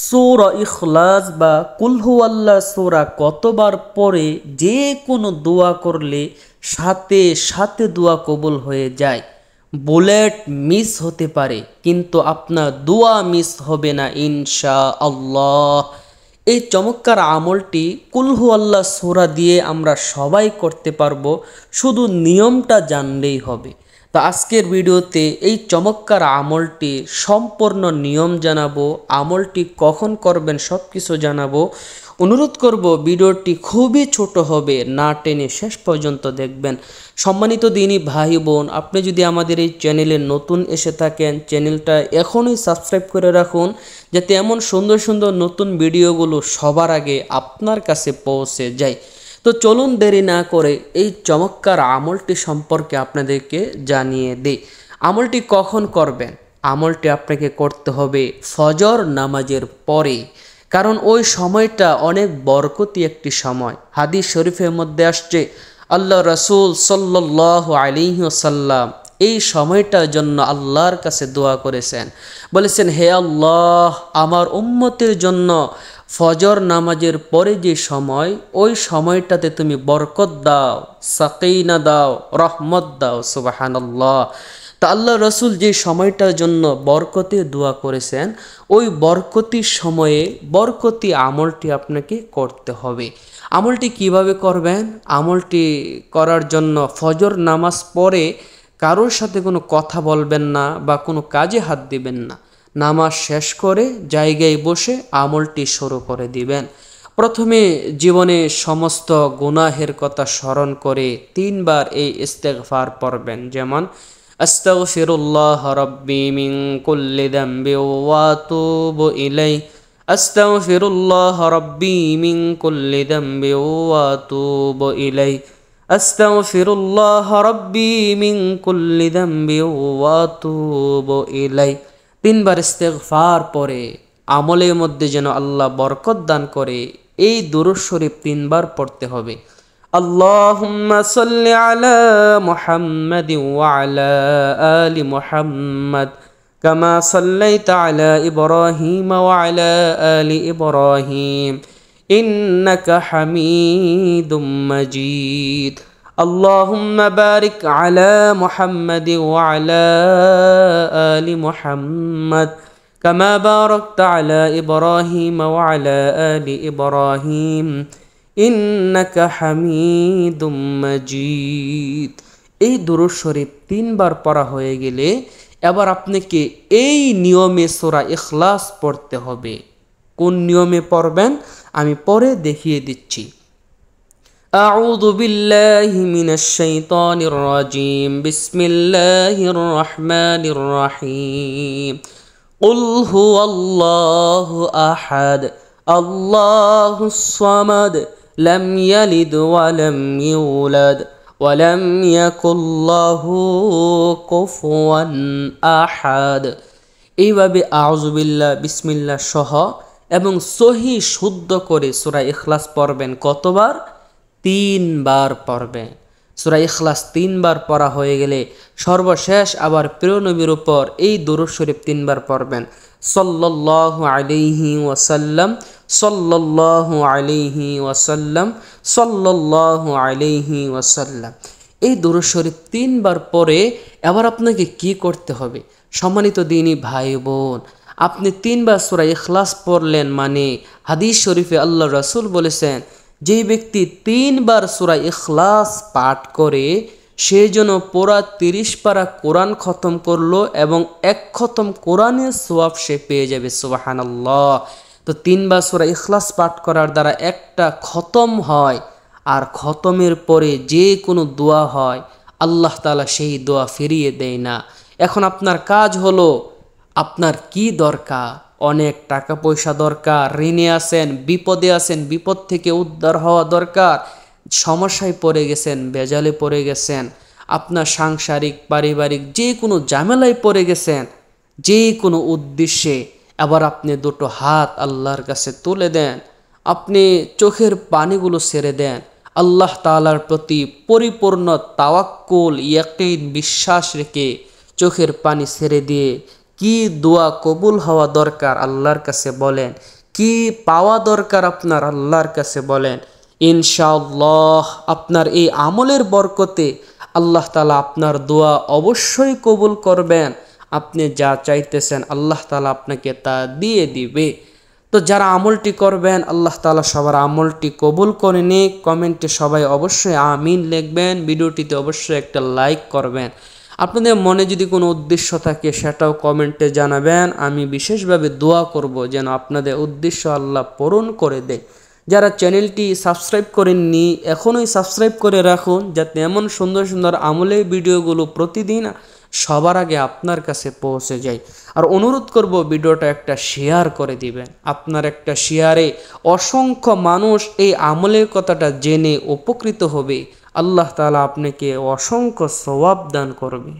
সূরা ইখলাস বা কুল হুয়াল্লাহ সূরা কতবার পরে যে কোনো দোয়া করলে সাথে সাথে দোয়া কবুল হয়ে যায়। বুলেট মিস হতে পারে কিন্তু আপনার দোয়া মিস হবে না ইনশাআল্লাহ। এই চমৎকার আমলটি কুল হুয়াল্লাহ সূরা দিয়ে আমরা সবাই করতে পারবো, শুধু নিয়মটা জানলেই হবে। তো আজকের ভিডিওতে এই চমৎকার আমলটি সম্পূর্ণ নিয়ম জানাবো, আমলটি কখন করবেন সব কিছু জানাবো। অনুরোধ করব ভিডিওটি খুবই ছোট হবে, না টেনে শেষ পর্যন্ত দেখবেন। সম্মানিত দিনী ভাই বোন, আপনি যদি আমাদের এই চ্যানেলে নতুন এসে থাকেন, চ্যানেলটা এখনই সাবস্ক্রাইব করে রাখুন, যাতে এমন সুন্দর সুন্দর নতুন ভিডিওগুলো সবার আগে আপনার কাছে পৌঁছে যায়। তো চলুন দেরি না করে এই চমৎকার আমলটি সম্পর্কে আপনাদেরকে জানিয়ে দিই। আমলটি কখন করবেন? আমলটি আপনাকে করতে হবে ফজর নামাজের পরে, কারণ ওই সময়টা অনেক বরকতি একটি সময়। হাদিস শরীফের মধ্যে আসছে, আল্লাহ রাসূল সাল্লাল্লাহু আলাইহি ওয়াসাল্লাম এই সময়টার জন্য আল্লাহর কাছে দোয়া করেছেন, বলেছেন, হে আল্লাহ, আমার উম্মতের জন্য ফজর নামাজের পরে যে সময়, ওই সময়টাতে তুমি বরকত দাও, সাকিনা দাও, রহমত দাও। সুবহানাল্লাহ। তা আল্লাহ রসুল যে সময়টার জন্য বরকতে দোয়া করেছেন, ওই বরকতির সময়ে বরকতি আমলটি আপনাকে করতে হবে। আমলটি কিভাবে করবেন? আমলটি করার জন্য ফজর নামাজ পড়ে কারোর সাথে কোনো কথা বলবেন না বা কোনো কাজে হাত দিবেন না। নামাজ শেষ করে জায়গায় বসে আমলটি শুরু করে দিবেন। প্রথমে জীবনে সমস্ত গুনাহের কথা স্মরণ করে 3 বার এই ইস্তেগফার পড়বেন, যেমন আস্তাগফিরুল্লাহ রাব্বি মিন কুল্লি যামবি ওয়া আতুবু ইলাইহি, আস্তাগফিরুল্লাহ রাব্বি মিন কুল্লি যামবি ওয়া আতুবু ইলাইহি, আস্তাগফিরুল্লাহ রাব্বি মিন কুল্লি যামবি ওয়া আতুবু ইলাইহি। 3 বার ইস্তেগফার পরে আমলের মধ্যে যেন আল্লাহ বরকত দান করে, এই দুরূদ শরীফ 3 বার পড়তে হবে। আল্লাহুম্মা সাল্লি আলা মুহাম্মাদিন ওয়া আলা আলি মুহাম্মাদ কামা সাল্লাইতা আলা ইব্রাহিম ওয়া আলা আলি ইব্রাহিম ইন্নাকা হামিদুম মাজিদ। اللهم بارك على محمد وعلى آل محمد كما باركت على إبراهيم وعلى آل إبراهيم إنك حميد مجيد। এই দুরূদ শরীফ 3 বার পড়া হয়ে গেলে এবার আপনাকে এই নিয়মে সূরা ইখলাস পড়তে হবে। কোন নিয়মে পড়বেন আমি পরে দেখিয়ে দিচ্ছি। أعوذ بالله من الشيطان الرجيم بسم الله الرحمن الرحيم قل هو الله أحد الله الصمد لم يلد ولم يولد ولم يكن له كفوا أحد। এইভাবে আউযু বিল্লাহ বিসমিল্লাহ সহ এবং সহি শুদ্ধ করে সূরা ইখলাস পড়বেন। কতবার? 3 বার পড়বেন। সূরা ইখলাস 3 বার পড়া হয়ে গেলে সর্বশেষ আবার প্রিয় নবীর উপর এই দুরূদ শরীফ 3 বার পড়বেন। সাল্লাল্লাহু আলাইহি ওয়াসাল্লাম, সাল্লাল্লাহু আলাইহি ওয়াসাল্লাম, সাল্লাল্লাহু আলাইহি ওয়াসাল্লাম। এই দুরূদ শরীফ 3 বার পরে এবার আপনাকে কি করতে হবে? সম্মানিত দিনী ভাই বোন, আপনি 3 বার সূরা ইখলাস পড়লেন মানে হাদিস শরীফে আল্লাহ রাসূল বলেছেন, যে ব্যক্তি 3 বার সূরা ইখলাস পাঠ করে সে যেন পুরা 30 পারা কোরআন খতম করলো এবং 1 খতম কোরআনের সওয়াব সে পেয়ে যাবে। সুবহানাল্লাহ। তো 3 বার সূরা ইখলাস পাঠ করার দ্বারা একটা খতম হয়, আর খতমের পরে যে কোনো দোয়া হয় আল্লাহ তাআলা সেই দোয়া ফিরিয়ে দেয় না। এখন আপনার কাজ হলো, আপনার কি দরকার? অনেক টাকা পয়সা দরকার, ঋণে আছেন, বিপদে আছেন, বিপদ থেকে উদ্ধার হওয়া দরকার, সমস্যায় পড়ে গেছেন, বেজালে পড়ে গেছেন, আপনার সাংসারিক পারিবারিক যে কোনো ঝামেলায় পড়ে গেছেন, যে কোনো উদ্দেশ্যে আবার আপনি দুটো হাত আল্লাহর কাছে তুলে দেন, আপনি চোখের পানিগুলো ছেড়ে দেন, আল্লাহ তাআলার প্রতি পরিপূর্ণ তাওয়াক্কুল ইয়াকিন বিশ্বাস রেখে চোখের পানি ছেড়ে দিয়ে কি দোয়া কবুল হওয়া দরকার আল্লাহর কাছে বলেন, কি পাওয়া দরকার আপনার আল্লাহর কাছে বলেন। ইনশাআল্লাহ আপনার এই আমলের বরকতে আল্লাহ তাআলা আপনার দোয়া অবশ্যই কবুল করবেন। আপনি যা চাইতেছেন আল্লাহ তাআলা আপনাকে তা দিয়ে দিবে। তো যারা আমলটি করবেন আল্লাহ তাআলা সবার আমলটি কবুল করে নিক। কমেন্টে সবাই অবশ্যই আমিন লিখবেন, ভিডিওটিতে অবশ্যই একটা লাইক করবেন। আপনাদের মনে যদি কোনো উদ্দেশ্য থাকে সেটাও কমেন্টে জানাবেন। আমি বিশেষভাবে দোয়া করব যেন আপনাদের উদ্দেশ্য আল্লাহ পূরণ করে দেয়। যারা চ্যানেলটি সাবস্ক্রাইব করেননি এখনই সাবস্ক্রাইব করে রাখুন, যাতে এমন সুন্দর সুন্দর আমলের ভিডিওগুলো প্রতিদিন সবার আগে আপনার কাছে পৌঁছে যায়। আর অনুরোধ করব ভিডিওটা একটা শেয়ার করে দিবেন। আপনার একটা শেয়ারে অসংখ্য মানুষ এই আমলের কথাটা জেনে উপকৃত হবে। আল্লাহ তাআলা আপনাকে অসংখ্য সওয়াব দান করবে।